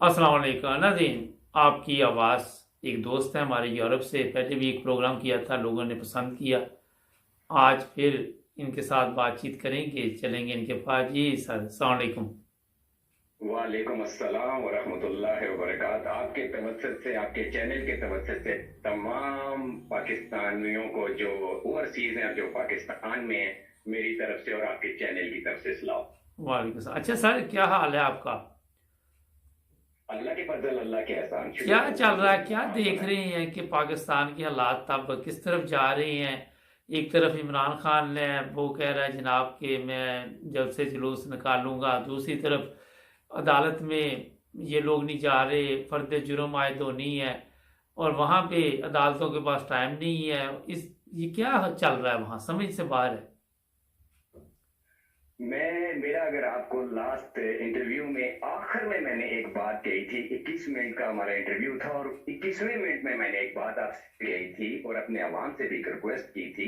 अस्सलाम वालेकुम नाज़रीन। आपकी आवाज़ एक दोस्त है हमारे यूरोप से, पहले भी एक प्रोग्राम किया था, लोगों ने पसंद किया। आज फिर इनके साथ बातचीत करेंगे, चलेंगे इनके पास। जी सर, अस्सलाम वालेकुम। वालेकुम अस्सलाम वरहमतुल्लाहि वबरकात। आपके तवज्जुह से, आपके चैनल के तवज्जुह से तमाम पाकिस्तानियों को जो ओवरसीज हैं, जो पाकिस्तान में हैं, मेरी तरफ से और आपके चैनल की तरफ से सलाम। वालेकुम सलाम। अच्छा सर, क्या हाल है आपका? अल्लाह के फजल, अल्लाह के एहसान, क्या शुक्र चल रहा है? अल्हम्दुलिल्लाह। क्या आप देख बताएं। रहे हैं कि पाकिस्तान के हालात अब किस तरफ जा रहे हैं? एक तरफ इमरान खान ने वो कह रहा है जनाब कि मैं जल्द से जुलूस निकालूंगा, दूसरी तरफ अदालत में ये लोग नहीं जा रहे, फर्द जुर्म आयद होनी है, और वहाँ पे अदालतों के पास टाइम नहीं है। इस ये क्या चल रहा है वहाँ, समझ से बाहर है। मेरा अगर आपको लास्ट इंटरव्यू में आखिर में मैंने एक बात कही थी, 21 मिनट का हमारा इंटरव्यू था और 21वें मिनट में मैंने एक बात आपसे कही थी और अपने आवाम से भी एक रिक्वेस्ट की थी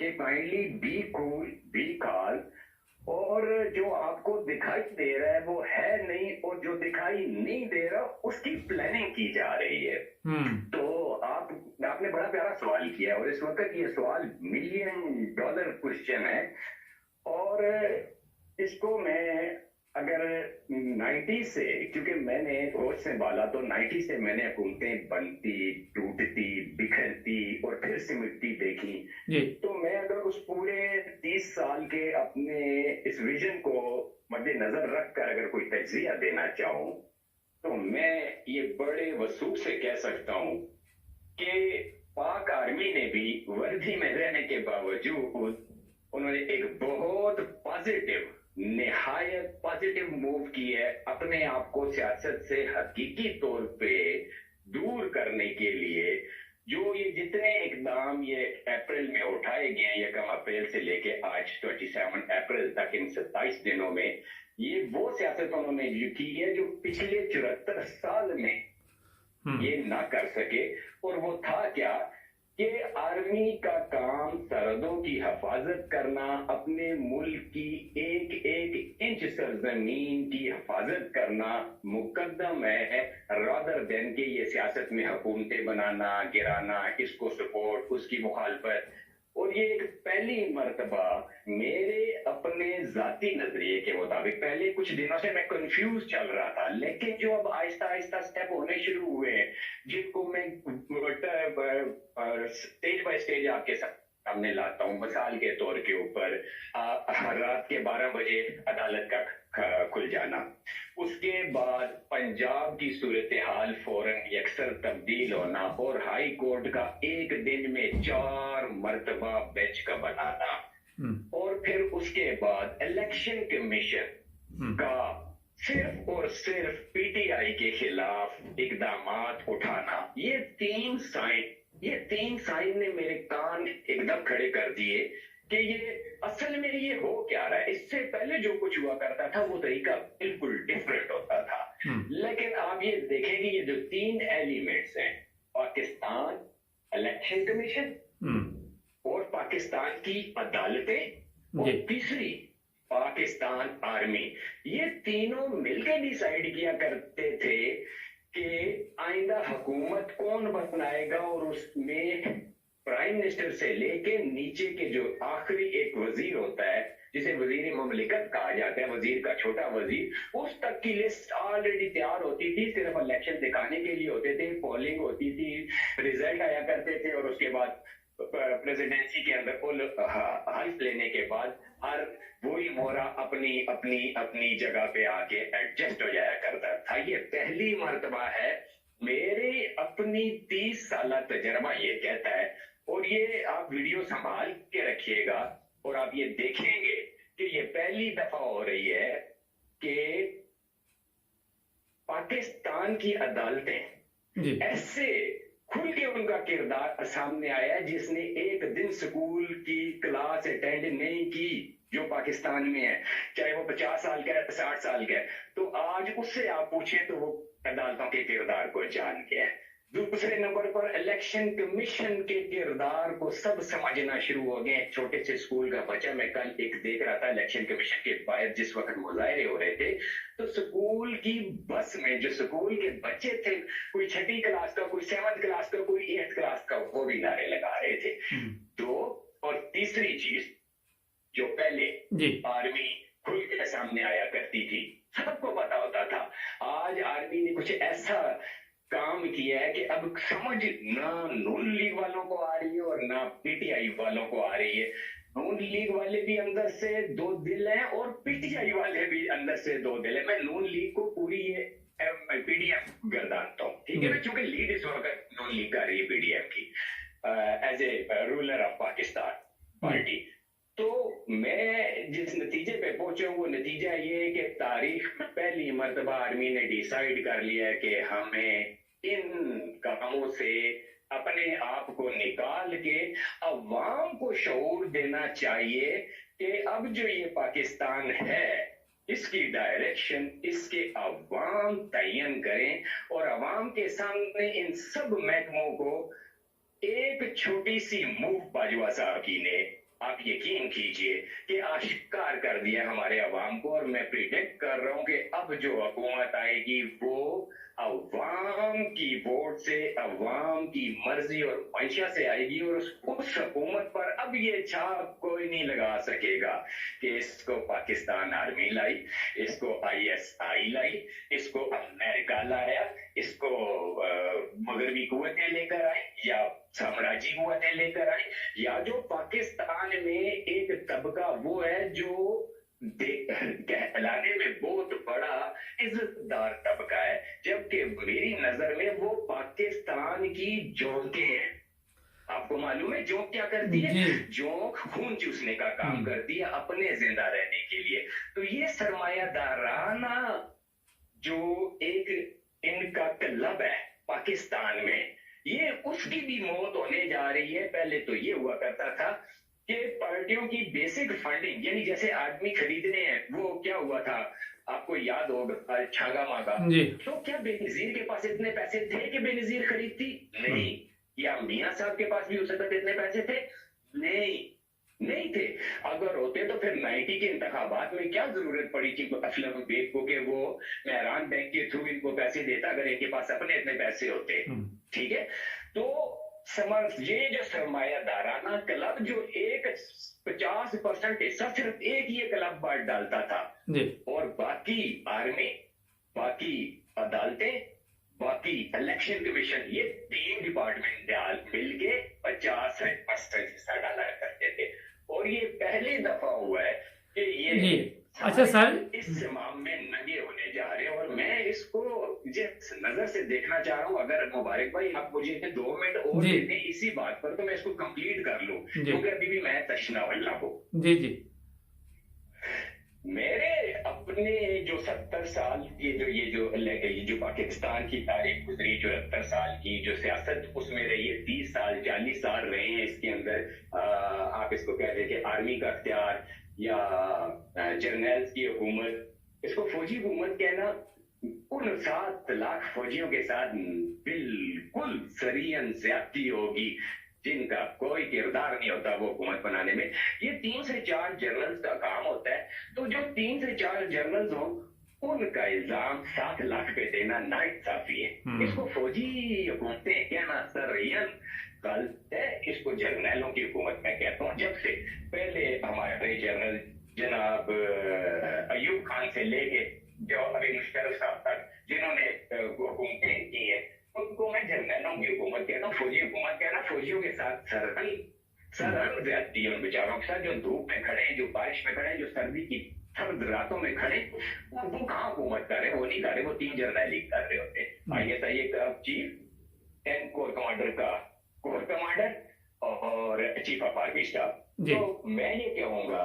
कि काइंडली बी कूल, बी काल, और जो आपको दिखाई दे रहा है वो है नहीं, और जो दिखाई नहीं दे रहा उसकी प्लानिंग की जा रही है। हम्म। तो आपने बड़ा प्यारा सवाल किया और इस वक्त ये सवाल $1,000,000 क्वेश्चन है। और इसको मैं अगर 90 से, क्योंकि मैंने होश से बाला तो 90 से मैंने हुकूमतें बनती, टूटती, बिखरती और फिर सिमटती देखी। जी। तो मैं अगर उस पूरे 30 साल के अपने इस विजन को मद्देनजर रखकर अगर कोई तजिया देना चाहूं, तो मैं ये बड़े वसूख से कह सकता हूं कि पाक आर्मी ने भी वर्दी में रहने के बावजूद उन्होंने एक बहुत पॉजिटिव, निहायत पॉजिटिव मूव की है अपने आप को सियासत से हकीकी तौर पे दूर करने के लिए। जो ये जितने इकदाम ये अप्रैल में उठाए गए, यकम अप्रैल से लेके आज 27 अप्रैल तक, इन 27 दिनों में ये वो सियासत उन्होंने की है जो पिछले 74 साल में हम्म। ये ना कर सके। और वो था क्या कि आर्मी का काम सरहदों की हिफाजत करना, अपने मुल्क की एक एक इंच सरजमीन की हिफाजत करना मुकद्दम है, रादर देन के ये सियासत में हुकूमतें बनाना, गिराना, इसको सपोर्ट, उसकी मुखालफत। और ये एक पहली मर्तबा मेरे अपने जाती नजरिए के मुताबिक, पहले कुछ दिनों से मैं कंफ्यूज चल रहा था, लेकिन जो अब आहिस्ता आहिस्ता स्टेप होने शुरू हुए हैं, जिनको मैं स्टेज बाय स्टेज आपके सामने लाता हूँ। मिसाल के तौर के ऊपर रात के 12 बजे अदालत का खुल जाना, उसके बाद पंजाब की सूरत हाल फौरन यकसर तब्दील होना और हाई कोर्ट का एक दिन में 4 मर्तबा बेंच का बनाना, और फिर उसके बाद इलेक्शन कमीशन का सिर्फ और सिर्फ पीटीआई के खिलाफ इकदामात उठाना, ये तीन साइन ने मेरे कान एकदम खड़े कर दिए कि ये असल में ये हो क्या रहा है। इससे पहले जो कुछ हुआ करता था वो तरीका बिल्कुल डिफरेंट होता था। लेकिन आप ये देखें कि ये जो 3 एलिमेंट्स हैं, पाकिस्तान इलेक्शन कमीशन और पाकिस्तान की अदालतें और तीसरी पाकिस्तान आर्मी, ये तीनों मिलकर डिसाइड किया करते थे कि आइंदा हुकूमत कौन बनाएगा, और उसमें प्राइम मिनिस्टर से लेके नीचे के जो आखिरी एक वजीर होता है, जिसे वजीर ममलिकत कहा जाता है, वजीर का छोटा वजीर, उस तक की लिस्ट ऑलरेडी तैयार होती थी। सिर्फ इलेक्शन दिखाने के लिए होते थे, पोलिंग होती थी, रिजल्ट आया करते थे, और उसके बाद प्रेसिडेंसी के अंदर हल्फ लेने के बाद हर वही मोरा अपनी अपनी अपनी जगह पे आके एडजस्ट हो जाया करता था। ये पहली मर्तबा है, मेरे अपनी 30 साल तजर्बा ये कहता है। और ये आप वीडियो संभाल के रखिएगा और आप ये देखेंगे कि ये पहली दफा हो रही है कि पाकिस्तान की अदालतें ऐसे खुल के उनका किरदार सामने आया है, जिसने एक दिन स्कूल की क्लास अटेंड नहीं की, जो पाकिस्तान में है, चाहे वो 50 साल का है, 60 साल का है, तो आज उससे आप पूछें तो वो अदालतों के किरदार को जान के है। दूसरे नंबर पर इलेक्शन कमीशन के किरदार को सब समझना शुरू हो गए। एक छोटे से स्कूल का बच्चा, मैं कल एक देख रहा था इलेक्शन कमीशन के बाहर जिस वक्त मुजाहरे हो रहे थे, तो स्कूल की बस में जो स्कूल के बच्चे थे, कोई छठी क्लास का, कोई 7th क्लास का, कोई 8th क्लास का, वो भी नारे लगा रहे थे। तो और तीसरी चीज, जो पहले जी आर्मी खुल के सामने आया करती थी, सबको पता होता था, आज आर्मी ने कुछ ऐसा काम किया है कि अब समझ ना नून लीग वालों को आ रही है और ना पीटीआई वालों को आ रही है। नून लीग वाले भी अंदर से दो दिल हैं और पीटीआई वाले भी अंदर से दो दिल है। मैं नून लीग को पूरी ये पीडीएम गर्दानता हूँ, ठीक है ना, क्योंकि लीड इस वक्त नून लीग कर रही है पीडीएम की as a ruler of Pakistan party. तो मैं जिस नतीजे पे पहुंचे वो नतीजा ये कि तारीख में पहली मर्तबा आर्मी ने डिसाइड कर लिया है कि हमें इन कामों से अपने आप को निकाल के अवाम को शऊर देना चाहिए कि अब जो ये पाकिस्तान है इसकी डायरेक्शन इसके अवाम तयन करें, और अवाम के सामने इन सब महकमों को एक छोटी सी मूव बाजवा साहब की ने, आप यकीन कीजिए कि आश्कार कर दिया हमारे अवाम को। और मैं प्रिडिक्ट कर रहा हूं कि अब जो हुकूमत आएगी वो अवाम की वोट से, अवाम की मर्जी और मंशा से आएगी, और उस हुकूमत पर अब ये छाप कोई नहीं लगा सकेगा कि इसको पाकिस्तान आर्मी लाई, इसको आईएसआई लाई, इसको अमेरिका लाया, इसको मगरबी कुव्वतें लेकर आई या साम्राज्य कुव्वतें लेकर आई, या जो पाकिस्तान में एक तबका वो है जो कहलाने में बहुत बड़ा इज्जतदार तबका है, जबकि मेरी नजर में वो पाकिस्तान की जोंकें हैं। आपको मालूम है जोंक क्या करती है? जोंक खून चूसने का काम करती है अपने जिंदा रहने के लिए। तो ये सरमायादाराना जो एक इनका क्लब है पाकिस्तान में, ये उसकी भी मौत होने जा रही है। पहले तो ये हुआ करता था कि पार्टियों की बेसिक फंडिंग, यानी जैसे आदमी खरीदने हैं, वो क्या हुआ था आपको याद होगा, छागा मागा, तो क्या बेनजीर के पास इतने पैसे थे कि बेनजीर खरीदती? नहीं। या मियां साहब के पास भी उस वक्त इतने पैसे थे? नहीं थे। अगर होते तो फिर 90 के इंतखाबात में क्या जरूरत पड़ी थी असलम बेग को कि वो मेहरान बैंक के थ्रू इनको पैसे देता, अगर इनके पास अपने इतने पैसे होते। ठीक है, तो समझ ये जो सरमायादाराना क्लब जो एक 50% हिस्सा सिर्फ एक ये क्लब बांट डालता था, और बाकी आर्मी, बाकी अदालतें, बाकी इलेक्शन कमीशन, ये 3 डिपार्टमेंट मिलके 50% हिस्सा डाला करते थे। और ये पहली दफा हुआ है कि ये अच्छा सर इस माम में नंगे होने जा रहे हैं, और मैं इसको जिस नजर से देखना चाह रहा हूँ, अगर मुबारक भाई आप मुझे 2 मिनट और देते इसी बात पर तो मैं इसको कंप्लीट कर लूं, क्योंकि अभी भी मैं तशना वल्ला हूँ। जी मेरे अपने जो 70 साल ये जो पाकिस्तान की तारीख गुजरी, जो 70 साल की जो सियासत उसमें रही है, 30 साल 40 साल रहे हैं इसके अंदर। आप इसको कह दें कि आर्मी का अख्तियार या जर्नल्स की हुकूमत, इसको फौजी हुकूमत कहना, उन 7 लाख फौजियों के साथ बिल्कुल सरियन ज्यादती होगी, जिनका कोई किरदार नहीं होता वो हुकूमत बनाने में। ये 3 से 4 जनरल्स का काम होता है। तो जो 3 से 4 जनरल्स हो, उनका इल्जाम 7 लाख पे देना नाइंसाफी है। इसको फौजी हुकूमतें कहना सरियन गलत है, इसको जर्नलों की हुकूमत मैं कहता हूँ। जब से पहले हमारे जनरल जनाब अयूब खान से लेके जो अभी मुशर्रफ साहब तक जिन्होंने हुकूमतें की है, उनको मैं जर्नलों की हुकूमत कहता हूँ। फौजी हुकूमत कहना, फौजियों के साथ सरहद जाती है उन बेचारों के साथ, जो धूप में खड़े हैं, जो बारिश में खड़े हैं, जो सर्दी की सर्द रातों में खड़े, वो कहाँ हुकूमत कर रहे हैं? वो नहीं कर रहे, वो 3 जर्नल कर रहे होते हैं। आईएसआई का चीफ, 10 कोर कमांडर का कोर कमांडर और चीफ ऑफ आर्मी स्टाफ। तो मैं ये कहूंगा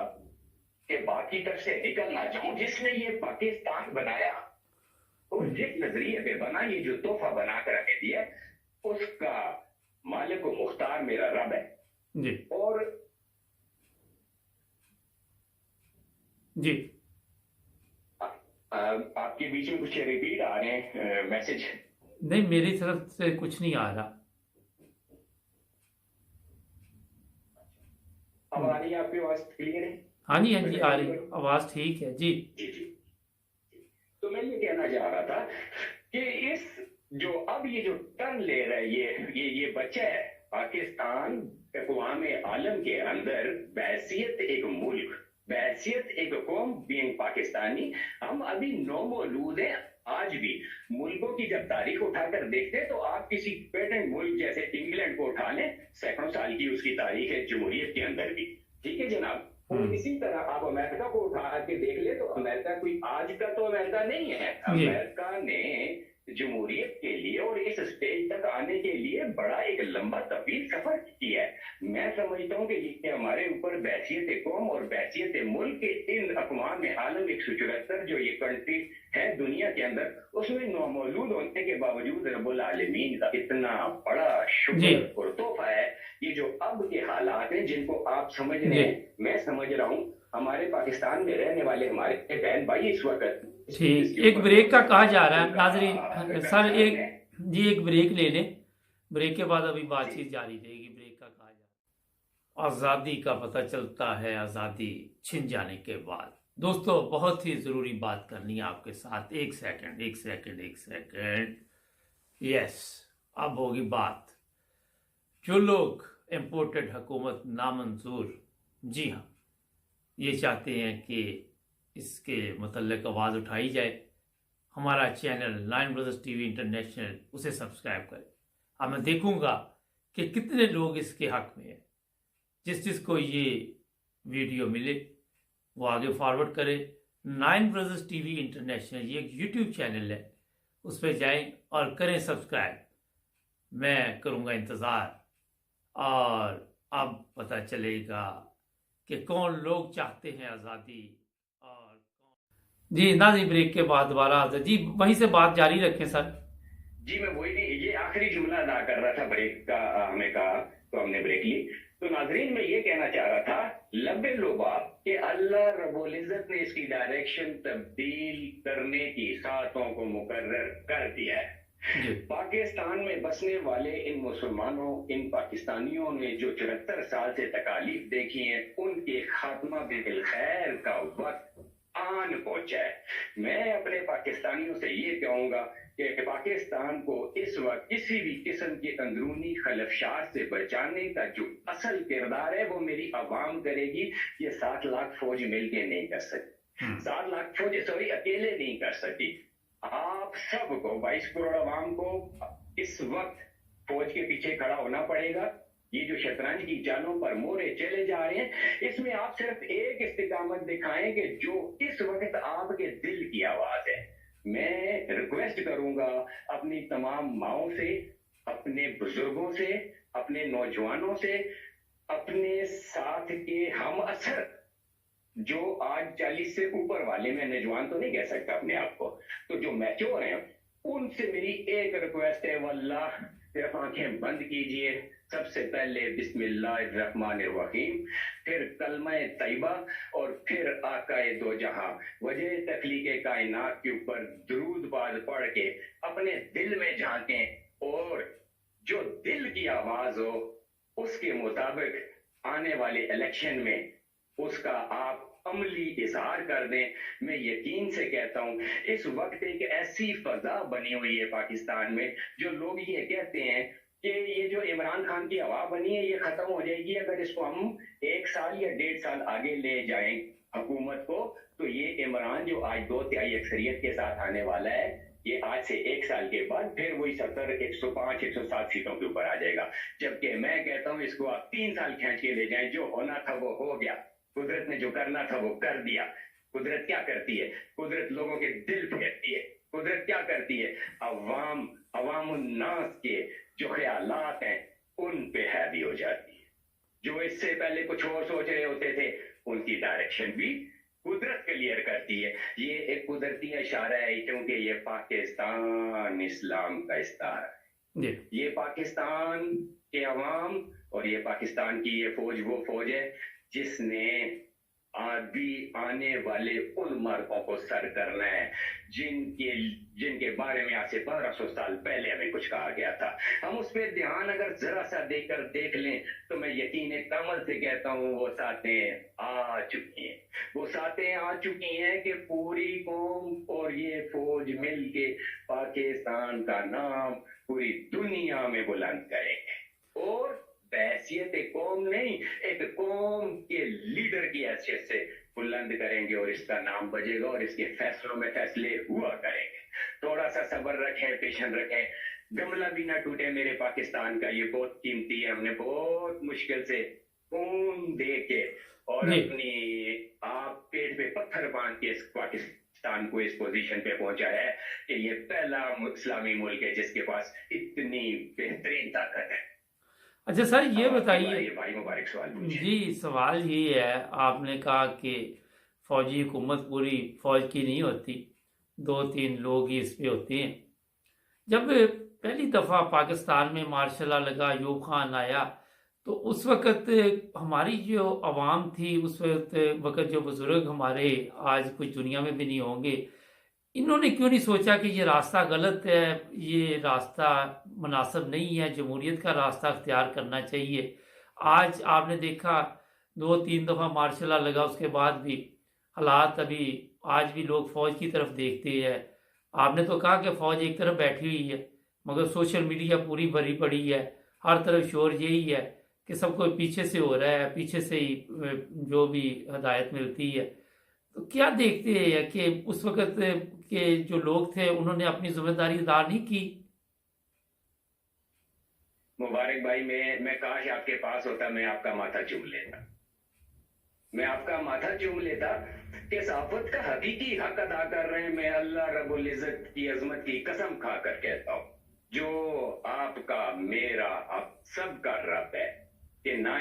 कि बाकी तरफ से निकलना चाहूं, जिसने ये पाकिस्तान बनाया और जिस नजरिए पे बना, ये जो तोहफा बना कर हमें दिया, उसका मालिक व मुख्तार मेरा रब है जी। और जी आपके बीच में कुछ रिपीट आ रहे हैं मैसेज, नहीं, मेरी तरफ से कुछ नहीं आ रहा। अब आ रही है आपकी आवाज क्लियर है? हाँ जी, हाँ जी, आ रही आवाज ठीक है जी। जी जी। तो मैं ये कहना चाह रहा था कि इस जो अब ये जो टर्न ले रहा है ये बच्चा है पाकिस्तान अक़वाम आलम के अंदर बहैसियत एक मुल्क, बहैसियत एक कौम बीइंग पाकिस्तानी, हम अभी नौमौलूद हैं। आज भी मुल्कों की जब तारीख उठाकर देखते हैं तो आप किसी पेटेंट मुल्क जैसे इंग्लैंड को उठा लें, सैकड़ों साल की उसकी तारीख है जमहूरियत के अंदर भी, ठीक है जनाब। और इसी तरह आप अमेरिका को उठा के देख ले तो अमेरिका कोई आज का तो अमेरिका नहीं है। अमेरिका ने जमहूरियत के लिए और इस स्टेज तक आने के लिए बड़ा एक लंबा तवील सफर किया है। मैं समझता हूँ कि ये हमारे ऊपर बहैसियत कौम और बहैसियत मुल्क के इन अक़वाम आलम 174 जो ये कंट्री है दुनिया के अंदर, उसमें नौमौजूद होने के बावजूद रब्बुल आलमीन का इतना बड़ा शुक्र और तोहफा है। ये जो अब के हालात हैं जिनको आप समझ रहे हैं, मैं समझ रहा हूँ, हमारे पाकिस्तान में रहने वाले हमारे बहन भाई इस वक्त ठीक, एक ब्रेक का कहा जा रहा है नाज़रीन। सर एक ब्रेक ले लें, ब्रेक के बाद अभी बातचीत जारी रहेगी। ब्रेक का कहा जा रहा है, आज़ादी का पता चलता है आज़ादी छिन जाने के बाद। दोस्तों, बहुत ही ज़रूरी बात करनी है आपके साथ। एक सेकंड। यस, अब होगी बात। जो लोग इम्पोर्टेड हुकूमत नामंजूर, जी हाँ, ये चाहते हैं कि इसके मतलब आवाज़ उठाई जाए, हमारा चैनल 9 ब्रदर्स टीवी इंटरनेशनल, उसे सब्सक्राइब करें। अब मैं देखूंगा कि कितने लोग इसके हक में हैं। जिसको ये वीडियो मिले वो आगे फॉरवर्ड करे। 9 ब्रदर्स टीवी इंटरनेशनल ये एक यूट्यूब चैनल है, उस पर जाएं और करें सब्सक्राइब। मैं करूँगा इंतज़ार और अब पता चलेगा कि कौन लोग चाहते हैं आज़ादी और कौन। जी नाज़रीन, ब्रेक के बाद दोबारा हाजिर जी, वहीं से बात जारी रखें सर। जी मैं वही नहीं, ये आखिरी जुमला अदा कर रहा था ब्रेक का, हमें कहा तो हमने ब्रेक ली। तो नाजरीन मैं ये कहना चाह रहा था, लब्बे लोबाब कि अल्लाह रब्बुल इज्जत ने इसकी डायरेक्शन तब्दील करने की सातों को मुकर्रर कर दिया है। पाकिस्तान में बसने वाले इन मुसलमानों, इन पाकिस्तानियों ने जो 74 साल से तकालीफ देखी है, उनके खात्मा बिल खैर का वक्त आन पहुंचा है। मैं अपने पाकिस्तानियों से ये कहूंगा कि पाकिस्तान को इस वक्त किसी भी किस्म के अंदरूनी खलफशात से बचाने का जो असल किरदार है वो मेरी आवाम करेगी। ये 7 लाख फौज मिलके नहीं कर सकती, 7 लाख फौज सॉरी अकेले नहीं कर सकती। आप सबको 22 करोड़ आवाम को इस वक्त फौज के पीछे खड़ा होना पड़ेगा। ये जो शतरंज की चालों पर मोरे चले जा रहे हैं, इसमें आप सिर्फ एक इस्तिकामत दिखाएं कि जो इस वक्त आपके दिल की आवाज है। मैं रिक्वेस्ट करूंगा अपनी तमाम माओं से, अपने बुजुर्गों से, अपने नौजवानों से, अपने साथ के हम असर जो आज 40 से ऊपर वाले, मैं नौजवान तो नहीं कह सकता अपने आप को, तो जो मैच्योर हैं उनसे मेरी एक रिक्वेस्ट है, वल्लाह सिर्फ आंखें बंद कीजिए। सबसे पहले बिस्मिल्लाहिर्रहमानिर्रहीम, फिर कलमा तैयबा और फिर आकाए दो जहां वजह तखलीक कायनात के ऊपर दुरूद बाज पढ़ के अपने दिल में झांकें और जो दिल की आवाज हो उसके मुताबिक आने वाले इलेक्शन में उसका आप अमली इजहार कर दें। मैं यकीन से कहता हूं इस वक्त एक ऐसी फजा बनी हुई है पाकिस्तान में, जो लोग ये कहते हैं कि ये जो इमरान खान की हवा बनी है ये खत्म हो जाएगी अगर इसको हम 1 साल या 1.5 साल आगे ले जाएं हुकूमत को, तो ये इमरान जो आज 2/3 अक्सरियत के साथ आने वाला है, ये आज से 1 साल के बाद फिर वही 70, 105, 107 सीटों के ऊपर आ जाएगा। जबकि मैं कहता हूं इसको आप 3 साल खींच के ले जाएं, जो होना था वो हो गया, कुदरत ने जो करना था वो कर दिया। कुदरत क्या करती है? कुदरत लोगों के दिल फेरती है। कुदरत क्या करती है? अवामुन्नास के जो ख्यालात हैं उन पे हैवी हो जाती है। जो इससे पहले कुछ और सोच रहे होते थे उनकी डायरेक्शन भी कुदरत क्लियर करती है। ये एक कुदरती इशारा है, क्योंकि ये पाकिस्तान इस्लाम का इस्तारा है। ये पाकिस्तान के अवाम और ये पाकिस्तान की ये फौज वो फौज है जिसने अभी आने वाले उन मर्दों को सर करना है जिनके बारे में आज से 1200 साल पहले हमें कुछ कहा गया था। हम उस पर ध्यान अगर जरा सा देकर देख लें तो मैं यकीन कमल से कहता हूँ वो सातें आ चुकी हैं। वो सातें आ चुकी हैं कि पूरी कौम और ये फौज मिलके पाकिस्तान का नाम पूरी दुनिया में बुलंद करेंगे और बहैसियत एक कौम नहीं, एक कौम के लीडर की हैसियत से बुलंद करेंगे और इसका नाम बजेगा और इसके फैसलों में फैसले हुआ करेंगे। थोड़ा सा सब्र रखें, पेशेंस रखें, गमला भी ना टूटे मेरे पाकिस्तान का, ये बहुत कीमती है। हमने बहुत मुश्किल से खून दे के और अपनी आप पेट पे पत्थर बांध के इस पाकिस्तान को इस पोजीशन पे पहुंचाया है कि ये पहला इस्लामी मुल्क है जिसके पास इतनी बेहतरीन ताकत है। अच्छा सर, ये बताइए भाई, मुबारक सवाल जी। सवाल ये है, आपने कहा कि फौजी हुकूमत पूरी फौज की नहीं होती, 2-3 लोग ही इस पे होते हैं। जब पहली दफ़ा पाकिस्तान में मार्शल लॉ लगा, अयूब खान आया, तो उस वक़्त हमारी जो आवाम थी, उस वक़्त जो बुज़ुर्ग हमारे आज कुछ दुनिया में भी नहीं होंगे, इन्होंने क्यों नहीं सोचा कि ये रास्ता गलत है, ये रास्ता मुनासिब नहीं है, जमहूरियत का रास्ता अख्तियार करना चाहिए। आज आपने देखा 2-3 दफ़ा मार्शल लॉ लगा, उसके बाद भी हालात अभी आज भी लोग फ़ौज की तरफ देखते हैं। आपने तो कहा कि फ़ौज एक तरफ बैठी हुई है, मगर सोशल मीडिया पूरी भरी पड़ी है, हर तरफ शोर यही है कि सबको पीछे से हो रहा है, पीछे से ही जो भी हदायत मिलती है। तो क्या देखते हैं कि उस वक़्त के जो लोग थे उन्होंने अपनी जिम्मेदारी अदा नहीं की? मुबारक भाई, मैं काश आपके पास होता, मैं आपका माथा चूम लेता, मैं आपका माथा चूम लेता कि सहाफत का हकीकी हक अदा कर रहे हैं। मैं अल्लाह रब्बुल इज्जत की अजमत की कसम खाकर कहता हूँ, जो आपका मेरा आप सबका रब है, कि ना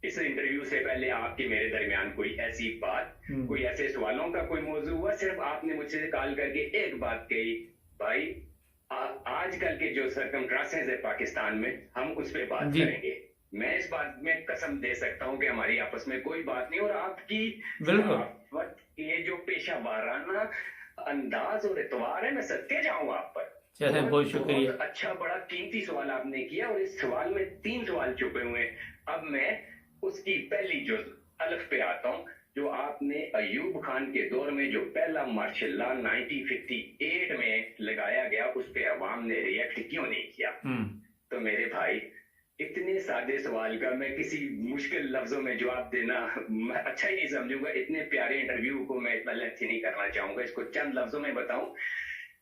इस इंटरव्यू से पहले आपके मेरे दरमियान कोई ऐसी बात, कोई ऐसे सवालों का कोई मौजू हुआ, सिर्फ आपने मुझसे कॉल करके एक बात कही, भाई आजकल के जो सर्कमस्टांसेस है पाकिस्तान में, हम उस पर बात करेंगे। मैं इस बात में कसम दे सकता हूं कि हमारी आपस में कोई बात नहीं, और आपकी ये जो पेशा वाराना अंदाज और एतवार है, मैं सत्य जाऊं आप पर। चलिए, बहुत शुक्रिया। अच्छा, बड़ा कीमती सवाल आपने किया और इस सवाल में 3 सवाल छुपे हुए हैं। अब मैं उसकी पहली जो अलफ पे आता हूं, जो आपने अयूब खान के दौर में जो पहला मार्शल लॉ 1958 में लगाया गया, उस पे अवाम ने रिएक्ट क्यों नहीं किया? तो मेरे भाई, इतने सादे सवाल का मैं किसी मुश्किल लफ्जों में जवाब देना मैं अच्छा ही नहीं समझूंगा। इतने प्यारे इंटरव्यू को मैं इतना लेंथी नहीं करना चाहूंगा, इसको चंद लफ्जों में बताऊं।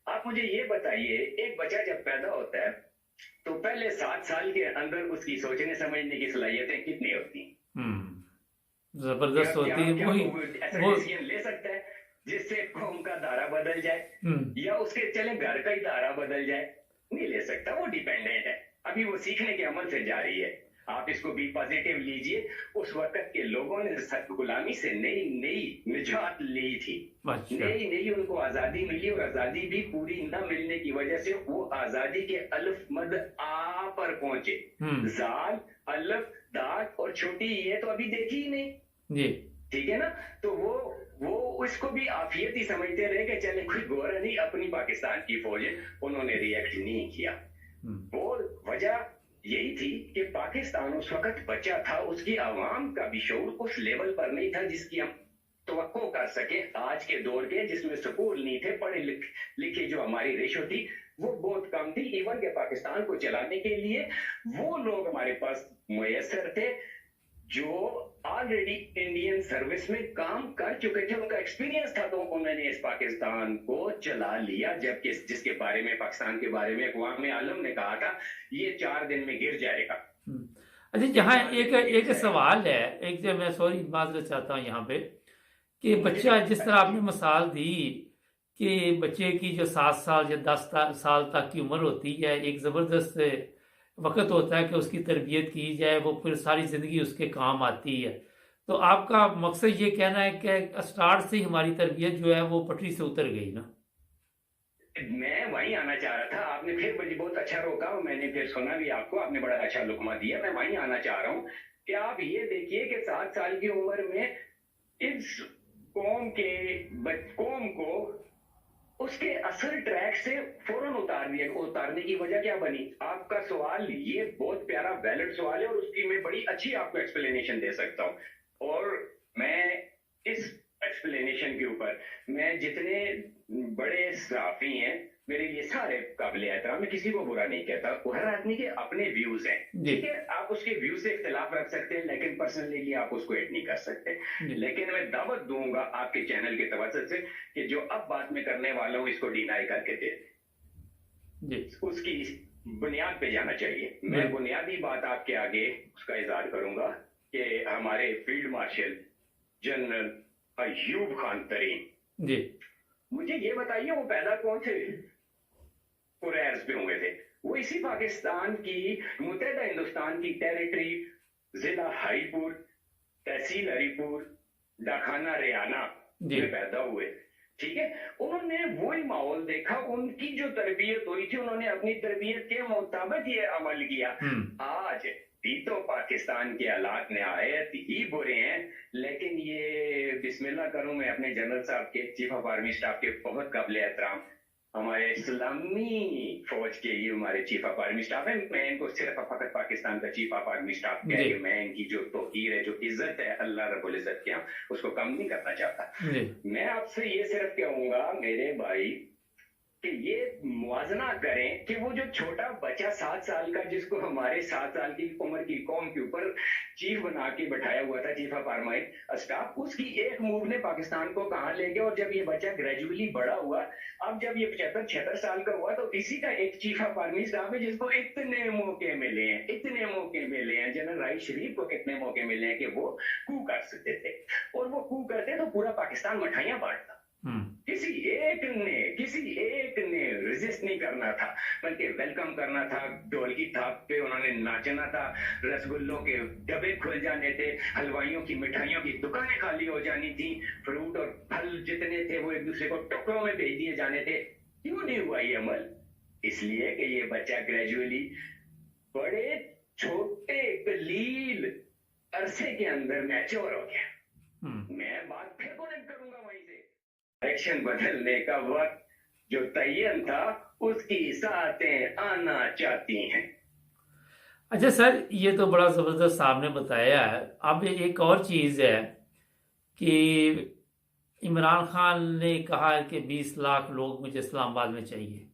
आप मुझे ये बताइए, एक बच्चा जब पैदा होता है तो पहले 7 साल के अंदर उसकी सोचने समझने की सलाहियतें कितनी होती? जबरदस्त होती है। ऐसा डिसीजन ले सकता है जिससे कौम का दायरा बदल जाए या उसके चले घर का ही दायरा बदल जाए? नहीं ले सकता, वो डिपेंडेंट है, अभी वो सीखने के अमल से जारी है। आप इसको भी पॉजिटिव लीजिए, उस वक्त के लोगों ने गुलामी से नई निजात ली थी, नई उनको आजादी मिली, और आजादी भी पूरी न मिलने की वजह से वो आजादी के अल्फ मद आ पर पहुंचे। जाल, अल्फ, दाल और छोटी ये तो अभी देखी ही नहीं जी, ठीक है ना? तो वो उसको भी आफियत ही समझते रहे कि चले कोई गोरा नहीं, अपनी पाकिस्तान की फौज है, उन्होंने रिएक्ट नहीं किया। और वजह यही थी कि पाकिस्तान उस वक्त बचा था, उसकी आवाम का भी शऊर उस लेवल पर नहीं था जिसकी हम तवक्को कर सके आज के दौर के, जिसमें स्कूल नहीं थे, पढ़े लिखे जो हमारी रेशो थी वो बहुत कम थी। इवन के पाकिस्तान को चलाने के लिए वो लोग हमारे पास मुयस्सर थे जो ऑलरेडी इंडियन सर्विस में काम कर चुके थे, उनका एक्सपीरियंस था, तो उन्होंने इस पाकिस्तान को चला लिया। जबकि जिसके बारे में, पाकिस्तान के बारे में अक़वाम आलम ने कहा था ये 4 दिन में गिर जाएगा। अच्छा, यहाँ एक सवाल है, एक जो मैं सॉरी माजरत चाहता हूँ यहाँ पे, कि बच्चा जिस तरह आपने मिसाल दी कि बच्चे की जो 7 साल या 10 साल तक की उम्र होती है, एक ज़बरदस्त वक्त होता है कि उसकी तरबियत की जाए, वो फिर सारी ज़िंदगी उसके काम आती है। तो आपका मकसद ये कहना है कि स्टार्ट से ही हमारी तरबियत जो है वो पटरी से उतर गई ना? मैं वहीं आना चाह रहा था, आपने फिर मुझे बहुत अच्छा रोका, मैंने फिर सुना भी आपको, आपने बड़ा अच्छा लुकमा दिया। मैं वहीं आना चाह रहा हूँ कि आप ये देखिए कि 7 साल की उम्र में इस कौम को उसके असल ट्रैक से फौरन उतारने की वजह क्या बनी? आपका सवाल ये बहुत प्यारा वैलिड सवाल है और उसकी मैं बड़ी अच्छी आपको एक्सप्लेनेशन दे सकता हूं। और मैं इस एक्सप्लेनेशन के ऊपर मैं जितने बड़े सहाफी हैं मेरे लिए सारे काबिल एहतराम, मैं किसी को बुरा नहीं कहता, वो हर आदमी के अपने व्यूज हैं, ठीक है? आप उसके व्यू से इख्तिलाफ रख सकते हैं लेकिन पर्सनली आप उसको एड नहीं कर सकते। लेकिन मैं दावत दूंगा आपके चैनल के तवज्जुह से कि जो अब बात में करने वाला हूं इसको डिनाई करके दे, उसकी बुनियाद पे जाना चाहिए। मैं बुनियादी बात आपके आगे उसका इजहार करूंगा कि हमारे field marshal general Ayub Khan Tareen जी, मुझे ये बताइए वो पैदा कौन थे? कुरैश पे हुए थे। वो इसी पाकिस्तान की मुत्तहिदा हिंदुस्तान की टेरिटरी जिला हरीपुर, तहसील हरीपुर, डाखाना रियाना में पैदा हुए, ठीक है? उन्होंने वही माहौल देखा, उनकी जो तरबियत हुई थी उन्होंने अपनी तरबियत के मुताबिक ये अमल किया। आज भी तो पाकिस्तान के हालात नहायत ही बुरे हैं, लेकिन ये बिस्मिल्लाह करूं मैं अपने जनरल साहब के, चीफ ऑफ आर्मी स्टाफ के बहुत काबिल एहतराम हमारे इस्लामी फौज के ये हमारे चीफ ऑफ आर्मी स्टाफ है, मैं इनको सिर्फ फकत पाकिस्तान का चीफ ऑफ आर्मी स्टाफ कह के मैं इनकी जो तौकीर है, जो इज्जत है अल्लाह रब्बुल इज्जत के यहाँ, उसको कम नहीं करना चाहता। मैं आपसे ये सिर्फ कहूंगा मेरे भाई कि ये मुआजना करें कि वो जो छोटा बच्चा 7 साल का जिसको हमारे 7 साल की उम्र की कौम के ऊपर चीफ बना के बैठाया हुआ था, चीफ ऑफ आर्मी स्टाफ, उसकी एक मूव ने पाकिस्तान को कहां ले गया। और जब ये बच्चा ग्रेजुअली बड़ा हुआ, अब जब ये 75-76 साल का हुआ, तो इसी का एक चीफ ऑफ आर्मी स्टाफ है जिसको इतने मौके मिले हैं, इतने मौके मिले हैं। जनरल राहिल शरीफ को कितने मौके मिले हैं कि वो कू कर सकते थे, और वो कू करते तो पूरा पाकिस्तान मिठाइयां बांटता। किसी एक ने रेजिस्ट नहीं करना था, बल्कि वेलकम करना था। ढोलकी थाप पे उन्होंने नाचना था, रसगुल्लों के डब्बे खुल जाने थे, हलवाइयों की मिठाइयों की दुकानें खाली हो जानी थी, फ्रूट और फल जितने थे वो एक दूसरे को टुकड़ों में भेज दिए जाने थे। क्यों नहीं हुआ ये अमल? इसलिए कि ये बच्चा ग्रेजुअली बड़े छोटे कलील अरसे के अंदर मैच्योर हो गया। मैं बात फिर कनेक्ट करूंगा वहीं से। डायरेक्शन बदलने का वक्त जो तय्यन था उसकी साथें आना चाहती हैं। अच्छा सर, ये तो बड़ा जबरदस्त आपने बताया है। अब एक और चीज है कि इमरान खान ने कहा है कि 20 लाख लोग मुझे इस्लामाबाद में चाहिए,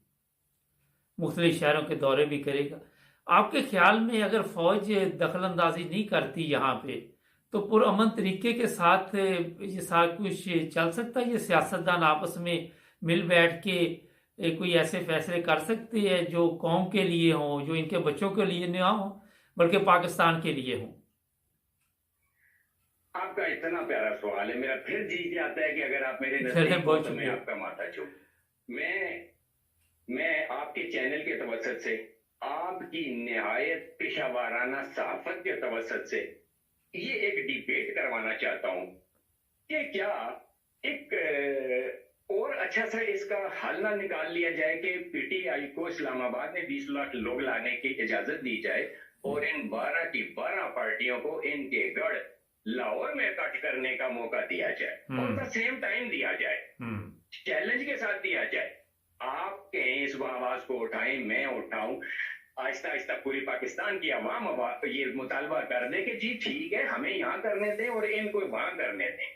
मुख्तलिफ शहरों के दौरे भी करेगा। आपके ख्याल में अगर फौज दखल अंदाजी नहीं करती यहाँ पे तो पुरअमन तरीके के साथ ये सारा कुछ चल सकता है? ये सियासतदान आपस में मिल बैठ के कोई ऐसे फैसले कर सकते हैं जो कौम के लिए हों, जो इनके बच्चों के लिए ना हो बल्कि पाकिस्तान के लिए हों? आपका इतना प्यारा सवाल है, मेरा फिर जी जाता है कि अगर आप मेरे नजदीक हो तो मैं आपका माथा चूम। मैं आपके चैनल के तवज्जुह से, आपकी निहायत पेशावाराना सहाफत के तवज्जुह से ये एक डिबेट करवाना चाहता हूं कि क्या एक और अच्छा सा इसका हल ना निकाल लिया जाए कि पीटीआई को इस्लामाबाद में 20 लाख लोग लाने की इजाजत दी जाए और इन 12 की 12 पार्टियों को इनके गढ़ लाहौर में कट करने का मौका दिया जाए और सेम टाइम दिया जाए, चैलेंज के साथ दिया जाए। आप कहें इस आवाज को उठाएं, मैं उठाऊं, आहिस्ता आहिस्ता पूरी पाकिस्तान की आवाम ये मुतालबा कर दे कि जी ठीक है, हमें यहाँ करने दें और इनको वहां करने दें।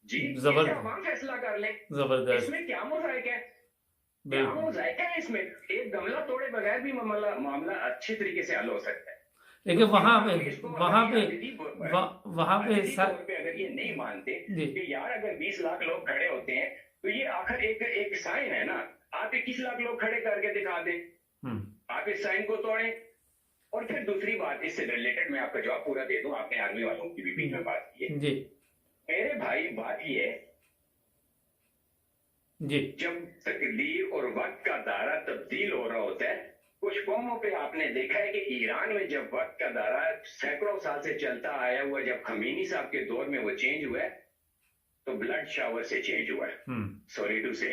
जी आवाम फैसला कर ले। जबरदस्त। इसमें क्या मोज़ाइक है? क्या मोज़ाइक है इसमें? एक गमला तोड़े बगैर भी मामला अच्छे तरीके से हल हो सकता है। लेकिन वहां पे अगर ये नहीं मानते कि यार अगर 20 लाख लोग खड़े होते हैं तो ये आखिर एक साइन है ना, आप 21 लाख लोग खड़े करके दिखा दें, आप इस साइन को तोड़ें। और फिर दूसरी बात, इससे रिलेटेड मैं आपका जवाब पूरा दे दूं, आपने आर्मी वालों की भी बीच में बात की है। मेरे भाई बात ये है जी, जब तकदीर और वक्त का दायरा तब्दील हो रहा होता है, कुछ कौमों पे आपने देखा है कि ईरान में जब वक्त का दायरा सैकड़ों साल से चलता आया हुआ, जब खमीनी साहब के दौर में वो चेंज हुआ है तो ब्लड शावर से चेंज हुआ है। सॉरी टू से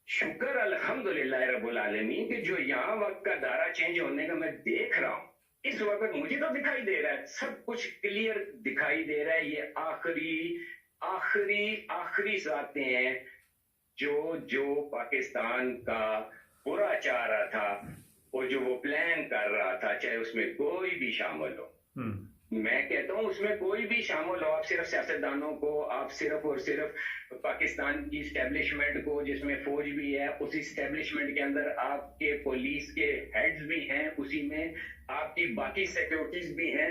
शुक्र अल्हम्दुलिल्लाह रब्बुल आलमीन कि जो यहाँ वक्त का दायरा चेंज होने का मैं देख रहा हूँ, इस वक्त मुझे तो दिखाई दे रहा है, सब कुछ क्लियर दिखाई दे रहा है। ये आखिरी आखिरी आखिरी ज़ातें हैं जो जो पाकिस्तान का बुरा चाह रहा था और जो वो प्लान कर रहा था, चाहे उसमें कोई भी शामिल हो। मैं कहता हूं उसमें कोई भी शामिल हो, आप सिर्फ सियासतदानों को, आप सिर्फ और सिर्फ पाकिस्तान की स्टैब्लिशमेंट को, जिसमें फौज भी है, उसी स्टैब्लिशमेंट के अंदर आपके पुलिस के हेड्स भी हैं, उसी में आपकी बाकी सिक्योरिटीज भी हैं,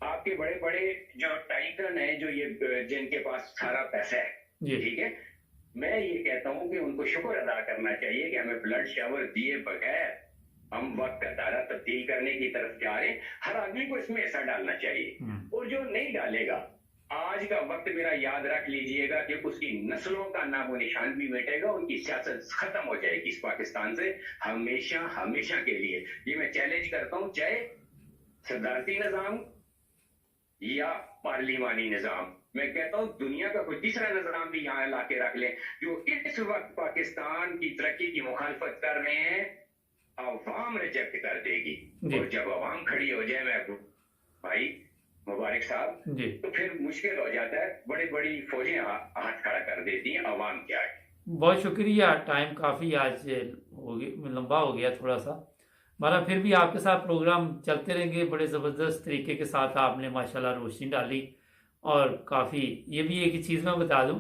आपके बड़े बड़े जो टाइटन हैं, जो ये जिनके पास सारा पैसा है, ठीक है। मैं ये कहता हूं कि उनको शुक्र अदा करना चाहिए कि हमें ब्लड शावर दिए बगैर हम वक्त का दायरा तब्दील करने की तरफ जा रहे हैं। हर आदमी को इसमें हिस्सा डालना चाहिए, और जो नहीं डालेगा, आज का वक्त मेरा याद रख लीजिएगा कि उसकी नस्लों का नामो निशान भी मिटेगा, उनकी सियासत खत्म हो जाएगी इस पाकिस्तान से हमेशा हमेशा के लिए। ये मैं चैलेंज करता हूं, चाहे सदारती निजाम या पार्लिमानी निजाम, मैं कहता हूं दुनिया का कोई तीसरा निजाम भी यहाँ ला के रख ले, जो इस वक्त पाकिस्तान की तरक्की की मुखालफत कर रहे हैं, अवाम रिजेक्ट कर देगी। और जब अवाम खड़ी हो जाए, मैं भाई मुबारक साहब, तो फिर मुश्किल हो जाता है, बड़ी बड़ी फौजें हाथ खड़ा कर देती हैं अवाम के आगे। बहुत शुक्रिया, टाइम काफ़ी आज लंबा हो गया थोड़ा सा, हमारा फिर भी आपके साथ प्रोग्राम चलते रहेंगे। बड़े ज़बरदस्त तरीके के साथ आपने माशाल्लाह रोशनी डाली, और काफ़ी ये भी एक चीज़ मैं बता दूं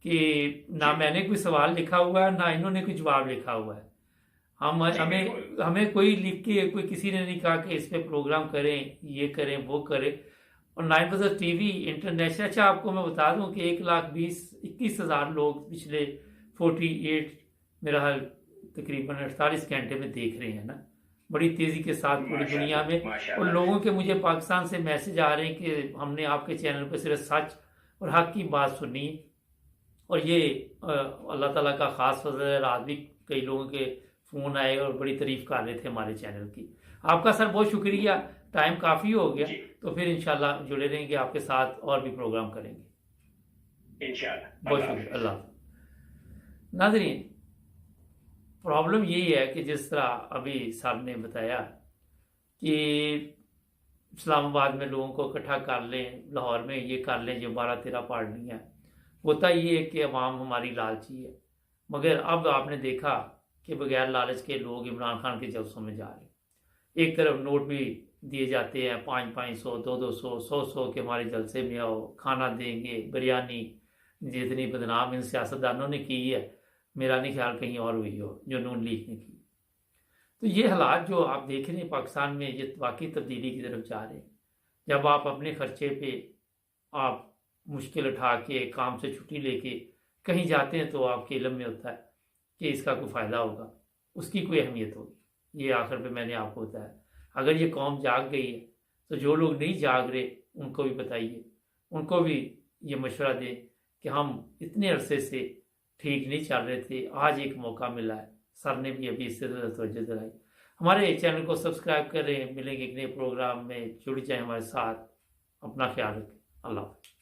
कि ना मैंने कोई सवाल लिखा हुआ है, ना इन्होंने कोई जवाब लिखा हुआ है। हमें कोई लिख के, कोई किसी ने नहीं कहा कि इस पे प्रोग्राम करें, ये करें, वो करें। और 9 बजे टीवी इंटरनेशनल, अच्छा आपको मैं बता दूं कि 1,20,000-21,000 लोग पिछले 48 मेरा हाल तकरीबन 48 घंटे में देख रहे हैं ना, बड़ी तेज़ी के साथ पूरी दुनिया में। और लोगों के मुझे पाकिस्तान से मैसेज आ रहे हैं कि हमने आपके चैनल पर सिर्फ सच और हक की बात सुनी, और ये अल्लाह ताला का ख़ास फजल है। रात भी कई लोगों के फ़ोन आए और बड़ी तारीफ कर रहे थे हमारे चैनल की। आपका सर बहुत शुक्रिया, टाइम काफ़ी हो गया, तो फिर इंशाल्लाह जुड़े रहेंगे आपके साथ और भी प्रोग्राम करेंगे इंशाल्लाह। बहुत शुक्रिया, अल्लाह। नाज़रीन, प्रॉब्लम यही है कि जिस तरह अभी साहब ने बताया कि इस्लामाबाद में लोगों को इकट्ठा कर लें, लाहौर में ये कर लें जो 12-13 पार्टियाँ, होता ये है कि अवाम हमारी लालची है। मगर अब आपने देखा कि बगैर लालच के लोग इमरान खान के जलसों में जा रहे हैं। एक तरफ नोट भी दिए जाते हैं 500-500, 200, 100 के हमारे जलसे में आओ, खाना देंगे, बिरयानी, जितनी बदनाम इन सियासतदानों ने की है, मेरा नहीं ख्याल कहीं और हुई हो जो नून लीग ने की। तो ये हालात जो आप देख रहे हैं पाकिस्तान में, ये वाकई तब्दीली की तरफ जा रहे हैं। जब आप अपने खर्चे पे आप मुश्किल उठा के, काम से छुट्टी लेके कहीं जाते हैं, तो आपके इल्म में होता है कि इसका कोई फ़ायदा होगा, उसकी कोई अहमियत होगी। ये आखिर पे मैंने आपको बताया। अगर ये कौम जाग गई है, तो जो लोग नहीं जाग रहे उनको भी बताइए, उनको भी ये मशवरा दें कि हम इतने अरसे से ठीक नहीं चल रहे थे, आज एक मौका मिला है। सर ने भी अभी इससे तवज्जो दिलाई। हमारे चैनल को सब्सक्राइब करें, मिलेंगे एक नए प्रोग्राम में, जुड़ जाएं हमारे साथ। अपना ख्याल रखें, अल्लाह हाफ़िज़।